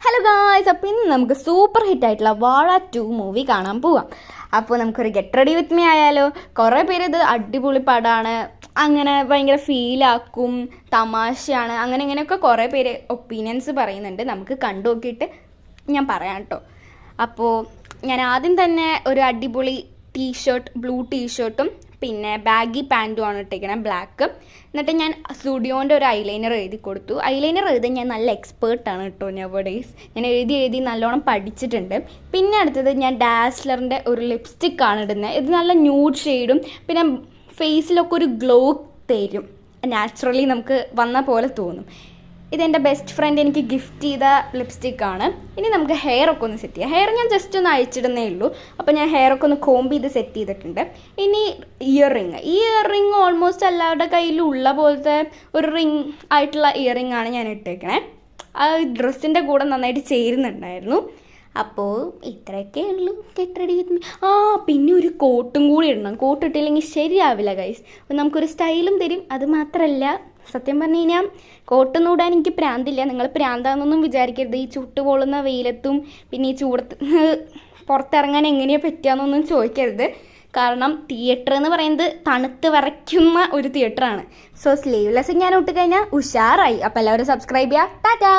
Hello guys, അപ്പോൾ ഇന്ന് നമുക്ക് സൂപ്പർ ഹിറ്റായിട്ടുള്ള വാഴ 2 മൂവി കാണാൻ പോവാം. അപ്പോൾ നമുക്കൊരു ഗെറ്റ് റെഡി വിത്ത് മീ ആയാലോ. കുറേ പേര് ഇത് അടിപൊളി പടമാണ്, അങ്ങനെ ഭയങ്കര ഫീലാക്കും, തമാശയാണ്, അങ്ങനെ ഇങ്ങനെയൊക്കെ കുറേ പേര് ഒപ്പീനിയൻസ് പറയുന്നുണ്ട്. നമുക്ക് കണ്ടു നോക്കിയിട്ട് ഞാൻ പറയാം കേട്ടോ. അപ്പോൾ ഞാൻ ആദ്യം തന്നെ ഒരു അടിപൊളി ടീഷർട്ട്, ബ്ലൂ ടീഷർട്ടും പിന്നെ ബാഗി പാൻറ്റുമാണ് ഇട്ടേക്കണത്, ബ്ലാക്ക്. എന്നിട്ട് ഞാൻ സ്റ്റുഡിയോൻ്റെ ഒരു ഐലൈനർ എഴുതി കൊടുത്തു. ഐലൈനർ എഴുതാൻ ഞാൻ നല്ല എക്സ്പേർട്ടാണ് കേട്ടോ. നെവഡേയ്സ് ഞാൻ എഴുതി നല്ലോണം പഠിച്ചിട്ടുണ്ട്. പിന്നെ അടുത്തത് ഞാൻ ഡാസ്ലറിൻ്റെ ഒരു ലിപ്സ്റ്റിക്കാണ് ഇടുന്നത്. ഇത് നല്ല ന്യൂഡ് ഷെയ്ഡും പിന്നെ ഫേസിലൊക്കെ ഒരു ഗ്ലോ തരും, നാച്ചുറലി നമുക്ക് വന്ന പോലെ തോന്നും. ഇതെൻ്റെ ബെസ്റ്റ് ഫ്രണ്ട് എനിക്ക് ഗിഫ്റ്റ് ചെയ്ത ലിപ്സ്റ്റിക്കാണ്. ഇനി നമുക്ക് ഹെയർ ഒക്കെ ഒന്ന് സെറ്റ് ചെയ്യാം. ഹെയർ ഞാൻ ജസ്റ്റ് ഒന്ന് അഴിച്ചിടുന്നേ ഉള്ളൂ. അപ്പോൾ ഞാൻ ഹെയർ ഒക്കെ ഒന്ന് കോംബ് ചെയ്ത് സെറ്റ് ചെയ്തിട്ടുണ്ട്. ഇനി ഇയർ റിങ് ഓൾമോസ്റ്റ് എല്ലാവരുടെ കയ്യിലും ഉള്ള പോലത്തെ ഒരു റിങ് ആയിട്ടുള്ള ഇയർ റിങ് ആണ് ഞാൻ ഇട്ടേക്കണേ. ആ ഡ്രസ്സിൻ്റെ കൂടെ നന്നായിട്ട് ചേരുന്നുണ്ടായിരുന്നു. അപ്പോൾ ഇത്രയൊക്കെ ഉള്ളൂ ഗെറ്റ് റെഡി വിത്ത് മീ. പിന്നെ ഒരു കോട്ടും കൂടി ഇടണം. കോട്ട് ഇട്ടില്ലെങ്കിൽ ശരിയാവില്ല ഗൈസ്. നമുക്കൊരു സ്റ്റൈലും തരും. അത് മാത്രമല്ല, സത്യം പറഞ്ഞു കഴിഞ്ഞാൽ കോട്ടൊന്നും ഇടാൻ എനിക്ക് പ്രാന്തില്ല. നിങ്ങൾ പ്രാന്താണെന്നൊന്നും വിചാരിക്കരുത്. ഈ ചുട്ടുപൊള്ളുന്ന വെയിലത്തും പിന്നെ ഈ ചൂടത്ത് പുറത്തിറങ്ങാൻ എങ്ങനെയാണ് പറ്റുകയെന്നൊന്നും ചോദിക്കരുത്. കാരണം തിയേറ്റർ എന്ന് പറയുന്നത് തണുത്ത് വിറയ്ക്കുന്ന ഒരു തിയേറ്ററാണ്. സോ സ്ലീവ്ലെസ് ഞാൻ ഇട്ട് കഴിഞ്ഞാൽ ഉഷാറായി. അപ്പോൾ എല്ലാവരും സബ്സ്ക്രൈബ് ചെയ്യുക. ടാറ്റാ.